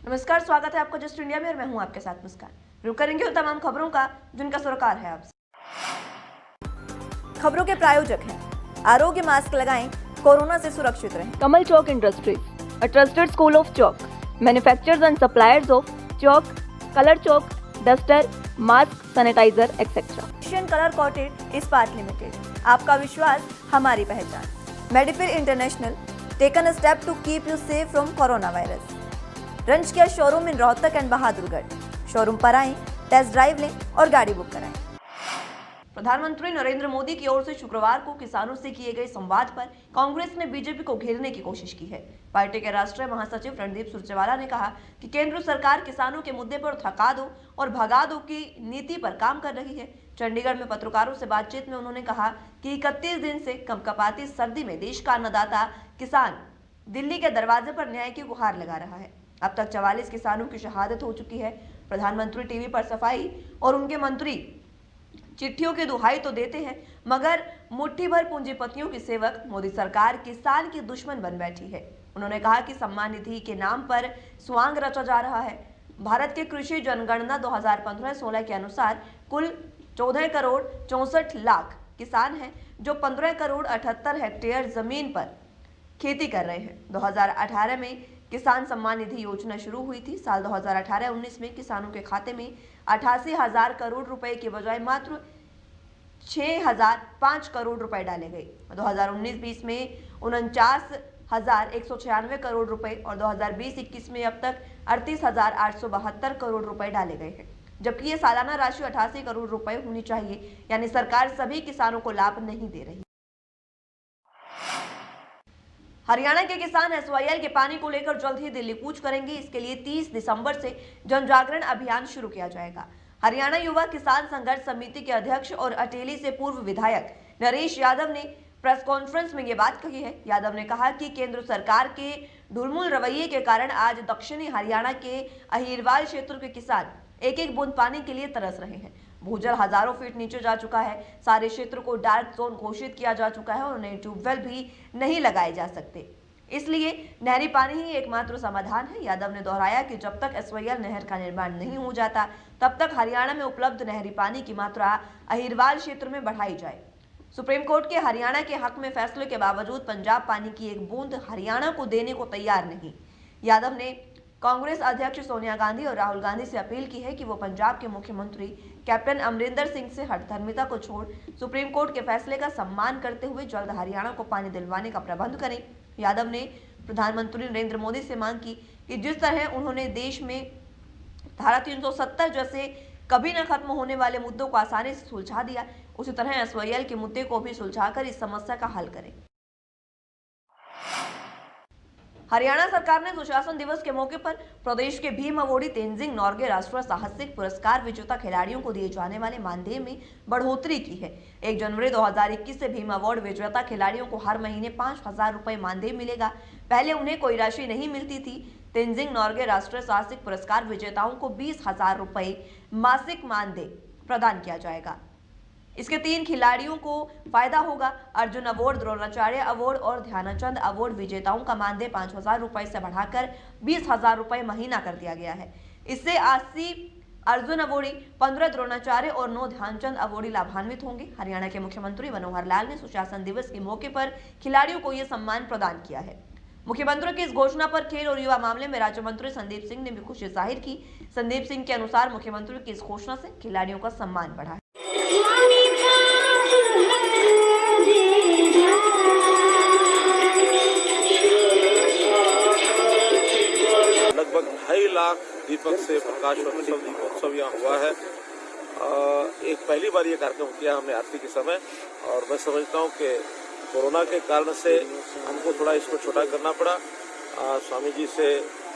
नमस्कार, स्वागत है आपका जस्ट इंडिया में और मैं हूं आपके साथ मुस्कान। रुक करेंगे उन तमाम खबरों का जिनका सरोकार है आपसे। खबरों के प्रायोजक हैं आरोग्य मास्क लगाएं, कोरोना से सुरक्षित रहें। कमल चौक industries, a trusted school of chalk, manufacturers and suppliers of chalk, color chalk, duster, mask, sanitizer, etc. Asian colour coated Ispat limited, आपका विश्वास हमारी पहचान। मेडिफिर international, taken a step to keep you safe from corona virus. रंज किया showroom in Rohtak and Bahadurgarh. Showroom पर आएं, test drive लें और गाड़ी बुक कराएं। प्रधानमंत्री नरेंद्र मोदी की ओर से शुक्रवार को किसानों से किए गए संवाद पर कांग्रेस ने बीजेपी को घेरने की कोशिश की है। पार्टी के राष्ट्रीय महासचिव रणदीप सुरजेवाला ने कहा कि केंद्र सरकार किसानों के मुद्दे पर थका दो और भगा दो की नीति पर काम कर रही है। चंडीगढ़ में पत्रकारों से बातचीत में उन्होंने कहा कि 31 दिन से कंपकपाती सर्दी में देश का अन्नदाता किसान दिल्ली के दरवाजे पर न्याय की गुहार लगा रहा है। अब तक 44 किसानों की शहादत हो चुकी है। प्रधानमंत्री टीवी पर सफाई और उनके मंत्री चिट्ठियों की दुहाई तो देते हैं, मगर मुट्ठी भर पूंजीपतियों की सेवक मोदी सरकार किसान की दुश्मन बन बैठी है। उन्होंने कहा कि सम्मान निधि के नाम पर स्वांग रचा जा रहा है। भारत के कृषि जनगणना 2015-16 के अनुसार कुल 14 करोड़ 64 लाख किसान हैं, जो 15 करोड़ 78 हेक्टेयर जमीन पर खेती कर रहे हैं। 2018 में किसान सम्मान निधि योजना शुरू हुई थी। साल 2018-19 में किसानों के खाते में 88,000 करोड़ रुपए के बजाय मात्र 6,005 करोड़ रुपए डाले गए। 2019-20 में 49,196 करोड़ रुपए और 2020-21 में अब तक 38,872 करोड़ रुपए डाले गए हैं, जबकि ये सालाना राशि 88 करोड़ रुपए होनी चाहिए। यानी सरकार सभी किसानों को लाभ नहीं दे रही। हरियाणा के किसान एसवाईएल के पानी को लेकर जल्द ही दिल्ली कूच करेंगे। इसके लिए 30 दिसंबर से जन जागरण अभियान शुरू किया जाएगा। हरियाणा युवा किसान संघर्ष समिति के अध्यक्ष और अटेली से पूर्व विधायक नरेश यादव ने प्रेस कॉन्फ्रेंस में ये बात कही है। यादव ने कहा कि केंद्र सरकार के ढुलमुल रवैये के कारण आज दक्षिणी हरियाणा के अहिरवाल क्षेत्र के किसान एक एक बूंद पानी के लिए तरस रहे हैं। भूजल हजारों फीट नीचे जा चुका है। सारे क्षेत्र को डार्क जोन घोषित किया जा चुका है और नए ट्यूबवेल भी नहीं लगाए जा सकते। इसलिए नहरी पानी ही एकमात्र समाधान है। यादव ने दोहराया कि जब तक एसवाईएल नहर का निर्माण नहीं हो जाता, तब तक हरियाणा में उपलब्ध नहरी पानी की मात्रा अहिरवाल क्षेत्र में बढ़ाई जाए। सुप्रीम कोर्ट के हरियाणा के हक में फैसले के बावजूद पंजाब पानी की एक बूंद हरियाणा को देने को तैयार नहीं। यादव ने कांग्रेस अध्यक्ष सोनिया गांधी और राहुल गांधी से अपील की है कि वो पंजाब के मुख्यमंत्री कैप्टन अमरिंदर सिंह से हठधर्मिता को छोड़ सुप्रीम कोर्ट के फैसले का सम्मान करते हुए जल्द हरियाणा को पानी दिलवाने का प्रबंध करें। यादव ने प्रधानमंत्री नरेंद्र मोदी से मांग की कि जिस तरह उन्होंने देश में धारा 370 जैसे कभी न खत्म होने वाले मुद्दों को आसानी से सुलझा दिया, उसी तरह एसवाईएल के मुद्दे को भी सुलझाकर इस समस्या का हल करें। हरियाणा सरकार ने सुशासन दिवस के मौके पर प्रदेश के भीम अवॉर्डी तेंजिंग नोर्गे राष्ट्रीय साहसिक पुरस्कार विजेता खिलाड़ियों को दिए जाने वाले मानदेय में बढ़ोतरी की है। 1 जनवरी 2021 से भीम अवार्ड विजेता खिलाड़ियों को हर महीने 5,000 रुपए मानदेय मिलेगा। पहले उन्हें कोई राशि नहीं मिलती थी। तेंजिंग नोर्गे राष्ट्रीय साहसिक पुरस्कार विजेताओं को 20,000 रुपए मासिक मानदेय प्रदान किया जाएगा। इसके 3 खिलाड़ियों को फायदा होगा। अर्जुन अवार्ड, द्रोणाचार्य अवार्ड और ध्यानचंद अवार्ड विजेताओं का मानदेय 5,000 रुपए से बढ़ाकर 20,000 रुपए महीना कर दिया गया है। इससे 80 अर्जुन अवार्डी, 15 द्रोणाचार्य और 9 ध्यानचंद अवार्डी लाभान्वित होंगे। हरियाणा के मुख्यमंत्री मनोहर लाल ने सुशासन दिवस के मौके पर खिलाड़ियों को यह सम्मान प्रदान किया है। मुख्यमंत्री की इस घोषणा पर खेल और युवा मामले में राज्य मंत्री संदीप सिंह ने भी खुशी जाहिर की। संदीप सिंह के अनुसार मुख्यमंत्री की इस घोषणा से खिलाड़ियों का सम्मान बढ़ा है। लगभग 2.5 लाख दीपक से प्रकाशोत्सव दीपोत्सव यहाँ हुआ है। एक पहली बार ये कार्यक्रम किया हमने आरती के समय, और मैं समझता हूँ कि कोरोना के कारण से हमको थोड़ा इसको छोटा करना पड़ा। स्वामी जी से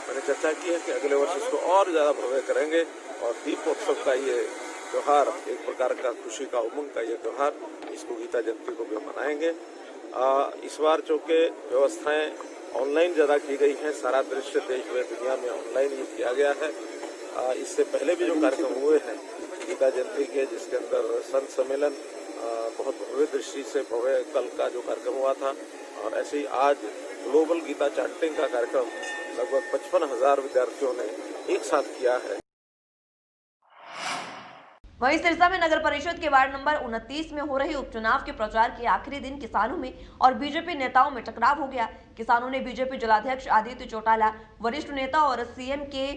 मैंने चर्चा की है कि अगले वर्ष इसको और ज़्यादा भव्य करेंगे और दीपोत्सव का ये त्यौहार, एक प्रकार का खुशी का उमंग का ये त्यौहार, इसको गीता जयंती को भी मनाएंगे। इस बार चूँकि व्यवस्थाएं ऑनलाइन ज़्यादा की गई हैं, सारा दृश्य देश में दुनिया में ऑनलाइन ही किया गया है। इससे पहले भी जो कार्यक्रम हुए हैं गीता जयंती के, जिसके अंदर संत सम्मेलन बहुत भव्य दृष्टि से भव्य कल का जो कार्यक्रम हुआ था, और ऐसे ही आज ग्लोबल गीता चैंटिंग का कार्यक्रम लगभग 55,000 विद्यार्थियों ने एक साथ किया है। वहीं सिरसा में नगर परिषद के वार्ड नंबर 29 में हो रहे उपचुनाव के प्रचार के आखिरी दिन किसानों में और बीजेपी नेताओं में टकराव हो गया। किसानों ने बीजेपी जिलाध्यक्ष आदित्य चौटाला, वरिष्ठ नेता और सीएम के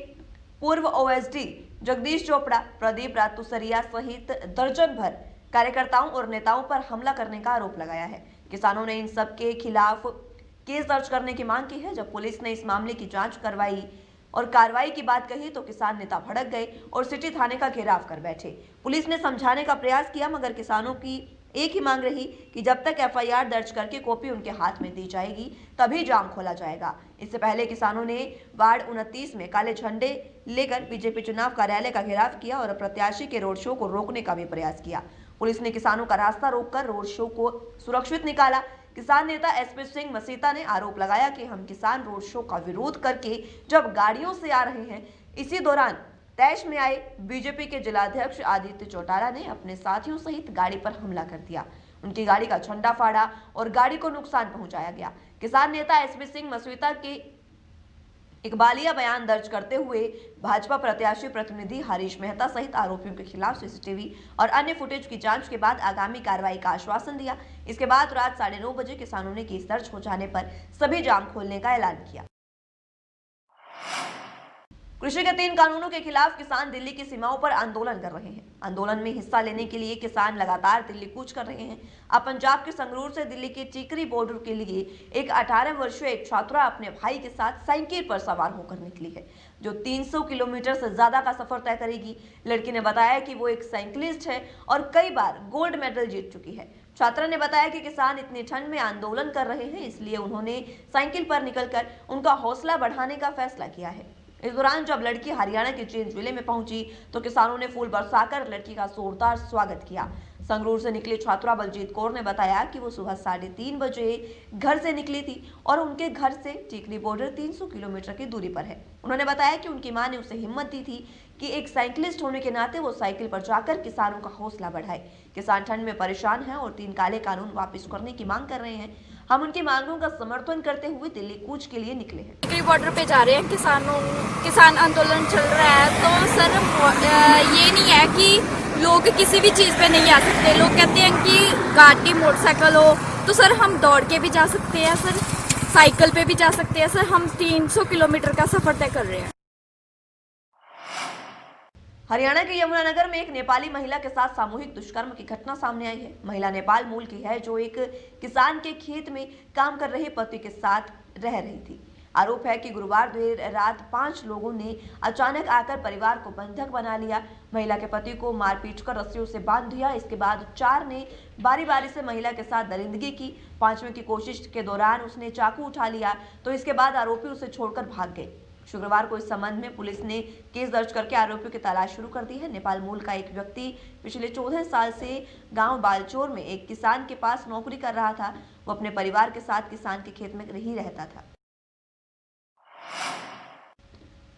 पूर्व ओएसडी जगदीश चोपड़ा, प्रदीप रातुसरिया सहित दर्जन भर कार्यकर्ताओं और नेताओं पर हमला करने का आरोप लगाया है। किसानों ने इन सब के खिलाफ केस दर्ज करने की मांग की है। जब पुलिस ने इस मामले की जांच करवाई और कार्रवाई की बात कही तो किसान नेता भड़क गए और सिटी थाने का घेराव कर बैठे। पुलिस ने समझाने का प्रयास किया मगर किसानों की एक ही मांग रही कि जब तक एफआईआर दर्ज करके कॉपी उनके हाथ में दी जाएगी तभी जाम खोला जाएगा। इससे पहले किसानों ने वार्ड 29 में काले झंडे लेकर बीजेपी चुनाव कार्यालय का घेराव किया और प्रत्याशी के रोड शो को रोकने का भी प्रयास किया। पुलिस ने किसानों का रास्ता रोककर रोड शो को सुरक्षित निकाला। किसान नेता एसपी सिंह मसीता ने आरोप लगाया कि हम किसान रोड शो का विरोध करके जब गाड़ियों से आ रहे हैं, इसी दौरान तैश में आए बीजेपी के जिलाध्यक्ष आदित्य चौटाला ने अपने साथियों सहित गाड़ी पर हमला कर दिया। उनकी गाड़ी का झंडा फाड़ा और गाड़ी को नुकसान पहुंचाया गया। किसान नेता एसपी सिंह मसीता के इकबालिया बयान दर्ज करते हुए भाजपा प्रत्याशी प्रतिनिधि हरीश मेहता सहित आरोपियों के खिलाफ सीसीटीवी और अन्य फुटेज की जांच के बाद आगामी कार्रवाई का आश्वासन दिया। इसके बाद रात 9:30 बजे किसानों ने केस दर्ज हो जाने पर सभी जाम खोलने का ऐलान किया। कृषि के 3 कानूनों के खिलाफ किसान दिल्ली की सीमाओं पर आंदोलन कर रहे हैं। आंदोलन में हिस्सा लेने के लिए किसान लगातार दिल्ली कूच कर रहे हैं। अब पंजाब के संगरूर से दिल्ली के टीकरी बॉर्डर के लिए एक 18 वर्षीय एक छात्रा अपने भाई के साथ साइकिल पर सवार होकर निकली है, जो 300 किलोमीटर से ज्यादा का सफर तय करेगी। लड़की ने बताया कि वो एक साइकिलिस्ट है और कई बार गोल्ड मेडल जीत चुकी है। छात्रा ने बताया कि किसान इतनी ठंड में आंदोलन कर रहे हैं, इसलिए उन्होंने साइकिल पर निकलकर उनका हौसला बढ़ाने का फैसला किया है। इस दौरान जब लड़की हरियाणा के जींद जिले में पहुंची तो किसानों ने फूल बरसाकर लड़की का जोरदार स्वागत किया। संगरूर से निकली छात्रा बलजीत कौर ने बताया कि वो सुबह 3:30 बजे घर से निकली थी और उनके घर से टीकरी बॉर्डर 300 किलोमीटर की दूरी पर है। उन्होंने बताया कि उनकी मां ने उसे हिम्मत दी थी कि एक साइकिलिस्ट होने के नाते वो साइकिल पर जाकर किसानों का हौसला बढ़ाए। किसान ठंड में परेशान हैं और 3 काले कानून वापस करने की मांग कर रहे हैं। हम उनकी मांगों का समर्थन करते हुए दिल्ली कूच के लिए निकले हैं। टीकरी बॉर्डर पे जा रहे हैं, किसान आंदोलन चल रहा है। तो सर ये नहीं है कि लोग किसी भी चीज़ पे नहीं आ सकते। लोग कहते हैं कि गाड़ी मोटरसाइकिल हो तो सर हम दौड़ के भी जा सकते हैं, सर साइकिल पे भी जा सकते हैं। सर हम 300 किलोमीटर का सफर तय कर रहे हैं। हरियाणा के यमुनानगर में एक नेपाली महिला के साथ सामूहिक दुष्कर्म की घटना सामने आई है। महिला नेपाल मूल की है, जो एक किसान के खेत में काम कर रहे पति के साथ रह रही थी। आरोप है कि गुरुवार देर रात 5 लोगों ने अचानक आकर परिवार को बंधक बना लिया। महिला के पति को मारपीट कर रस्सियों से बांध दिया। इसके बाद 4 ने बारी बारी से महिला के साथ दरिंदगी की। 5वें की कोशिश के दौरान उसने चाकू उठा लिया तो इसके बाद आरोपी उसे छोड़कर भाग गए। शुक्रवार को इस संबंध में पुलिस ने केस दर्ज करके आरोपियों की तलाश शुरू कर दी है। नेपाल मूल का एक व्यक्ति पिछले 14 साल से गांव बालचोर में एक किसान के पास नौकरी कर रहा था। वो अपने परिवार के साथ किसान के खेत में ही रहता था।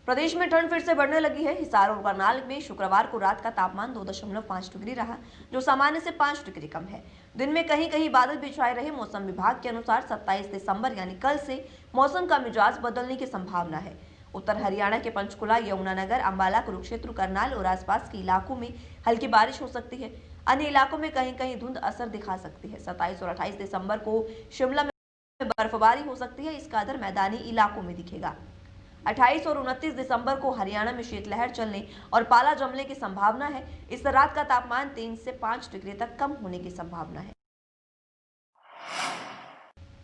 प्रदेश में ठंड फिर से बढ़ने लगी है। हिसार और करनाल में शुक्रवार को रात का तापमान 2.5 डिग्री रहा, जो सामान्य से 5 डिग्री कम है। दिन में कहीं कहीं बादल भी छाए रहे। मौसम विभाग के अनुसार 27 दिसंबर यानी कल से मौसम का मिजाज बदलने की संभावना है। उत्तर हरियाणा के पंचकुला, यमुनानगर, अंबाला, कुरुक्षेत्र, करनाल और आसपास के इलाकों में हल्की बारिश हो सकती है। अन्य इलाकों में कहीं कहीं धुंध असर दिखा सकती है। 27 और 28 दिसंबर को शिमला में बर्फबारी हो सकती है। इसका असर मैदानी इलाकों में दिखेगा। 28 और 29 दिसंबर को हरियाणा में शीतलहर चलने और पाला जमने की संभावना है। इस रात का तापमान 3 से 5 डिग्री तक कम होने की संभावना है।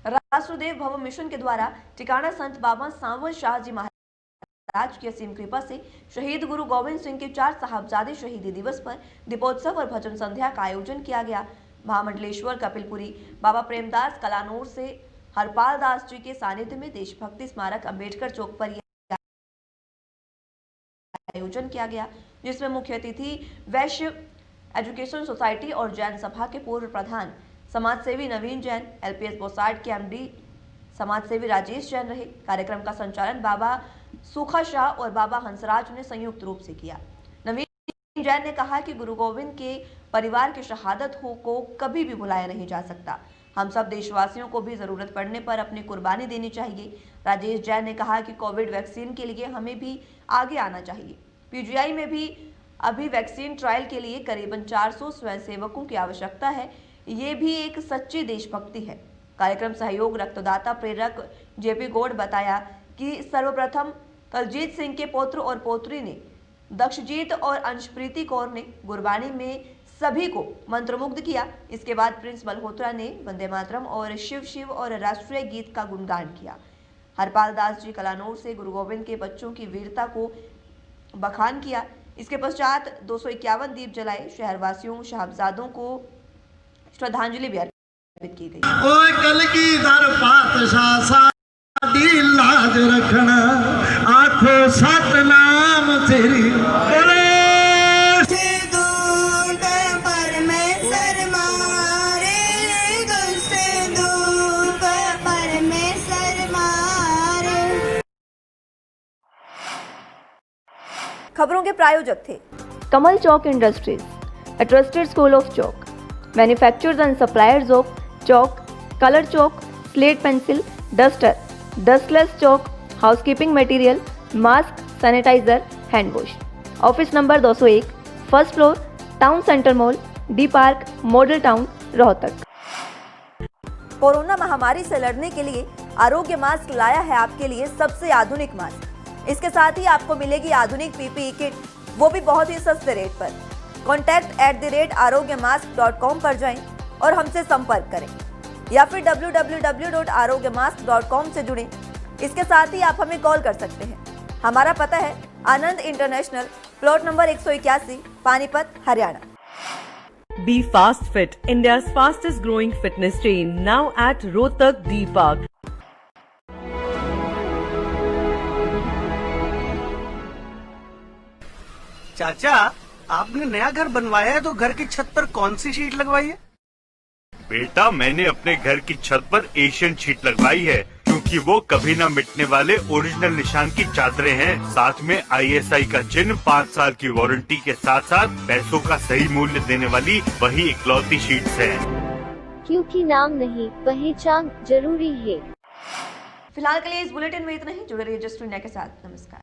राष्ट्रदेव भव मिशन के द्वारा टिकाणा संत बाबा सांवल शाह जी महाराज की असीम कृपा से शहीद गुरु गोविंद सिंह के 4 साहबजादे शहीदी दिवस पर दीपोत्सव और भजन संध्या का आयोजन किया गया। महामंडलेश्वर कपिलपुरी बाबा प्रेमदास कलानौर से हरपाल दास जी के सानिध्य में देशभक्ति स्मारक अंबेडकर चौक पर आयोजन किया गया, जिसमें मुख्य अतिथि वैश्य एजुकेशन सोसाइटी और जैन सभा के पूर्व प्रधान समाजसेवी नवीन जैन, एलपीएस बोसार्ड के एमडी समाजसेवी राजेश जैन रहे। कार्यक्रम का संचालन बाबा सुखा शाह और बाबा हंसराज ने संयुक्त रूप से किया। नवीन जैन ने कहा कि गुरु गोविंद के परिवार की शहादत को कभी भी भुलाया नहीं जा सकता। हम सब देशवासियों को भी जरूरत पड़ने पर अपनी कुर्बानी देनी चाहिए। राजेश जैन ने कहा कि कोविड वैक्सीन के लिए हमें भी आगे आना चाहिए। पीजीआई में भी अभी वैक्सीन ट्रायल के लिए करीबन 400 स्वयंसेवकों की आवश्यकता है। ये भी एक सच्ची देशभक्ति है। कार्यक्रम सहयोग रक्तदाता प्रेरक जेपी गौड़ बताया कि सर्वप्रथम तलजीत सिंह के पुत्र और पोत्री ने दक्षजीत और अंशप्रीति कौर ने गुरबानी में सभी को मंत्रमुग्ध किया। इसके बाद प्रिंस मल्होत्रा ने वंदे मातरम और शिव शिव और राष्ट्रीय गीत का गुणगान किया। हरपाल दास जी कलानौर से गुरु गोविंद के बच्चों की वीरता को बखान किया। इसके पश्चात 251 दीप जलाए। शहरवासियों साहबजादों को श्रद्धांजलि भी अर्पित की गई। ओए कलगीधर पातशाह साडी लाज रखना, आखो सतनाम तेरी बोले। खबरों के प्रायोजक थे Kamal Chalk Industries, a trusted school of chalk, manufacturers and suppliers of chalk, color chalk, slate pencil, duster, dustless chalk, housekeeping material, mask, sanitizer, hand wash. Office number 201, first floor, Town Center Mall, D Park, Model Town, Rohtak. Corona महामारी से लड़ने के लिए आरोग्य mask लाया है आपके लिए सबसे आधुनिक मास्क। इसके साथ ही आपको मिलेगी आधुनिक पीपीई किट, वो भी बहुत ही सस्ते रेट पर। contact@arogyamask.com पर जाएं और हमसे संपर्क करें या फिर www.arogyamask.com से जुड़ें। इसके साथ ही आप हमें कॉल कर सकते हैं। हमारा पता है Anand international, plot number 181, Panipat, Haryana. Be Fast Fit, India's fastest growing fitness chain, now at Rohtak D Park. चाचा, आपने नया घर बनवाया है तो घर की छत पर कौन सी शीट लगवाई है? बेटा, मैंने अपने घर की छत पर एशियन शीट लगवाई है क्योंकि वो कभी न मिटने वाले ओरिजिनल निशान की चादरें हैं। साथ में ISI का चिन्ह, 5 साल की वारंटी के साथ साथ पैसों का सही मूल्य देने वाली वही इकलौती शीट्स हैं। क्योंकि नाम नहीं, पहचान जरूरी है। फिलहाल के लिए इस बुलेटिन में इतना ही। जुड़े रहिए जस्ट इंडिया के साथ। नमस्कार।